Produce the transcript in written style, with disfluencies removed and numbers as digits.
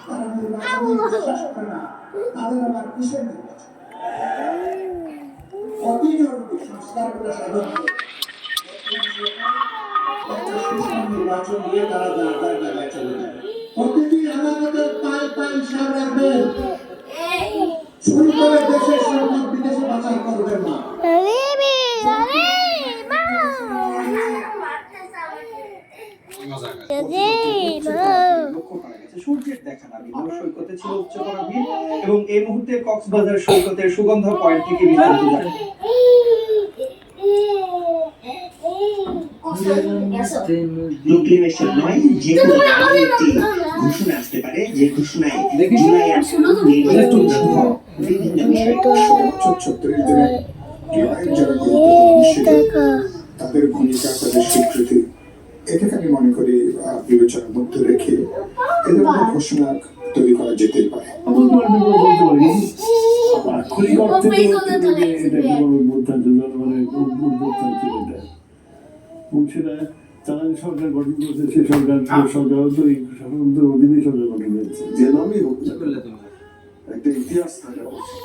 তারা নির্বাচনে বিশ্বাস করে না, তাদের আবার কিসের নির্বাচন? অতি জরুরি সংস্কারগুলো সাধন করে একটা সুষম নির্বাচন দিয়ে তারা যার যার জায়গায় চলে যাবে। প্রতিটি আদালতের পায়ে পায়ে হিসাব রাখবেন, শুরু করে দেশের সম্পদ বিদেশে পাচার করবেন না। সূর্যের দেখা না মিলন সৈকতে ছিল উচ্চতর ভিড় এবং এই মুহূর্তে কক্সবাজার সৈকতের সুগন্ধ পয়েন্ট থেকে বিস্তারিত জানেন। প্রোক্লেমেশন নয়, যে কোনো একটি ঘোষণা আসতে পারে, যে ঘোষণায় জুলাই নির্বাচন সহ বিভিন্ন বিষয়ে সর্বোচ্চ 36 দিনের লড়াইয়ের যারা গুরুত্বপূর্ণ অংশীদার, তাদের ভূমিকা, তাদের স্বীকৃতি, এটাকে আমি মনে করি বিবেচনার মধ্যে রেখে এ ধরনের ঘোষণা তৈরি করা যেতেই পারে। তারা সরকার গঠন করেছে, সে সরকার তো এই সরকারের অধীনে সরকার গঠন হয়েছে। যে নামই হোক একটা ইতিহাস থাকা উচিত।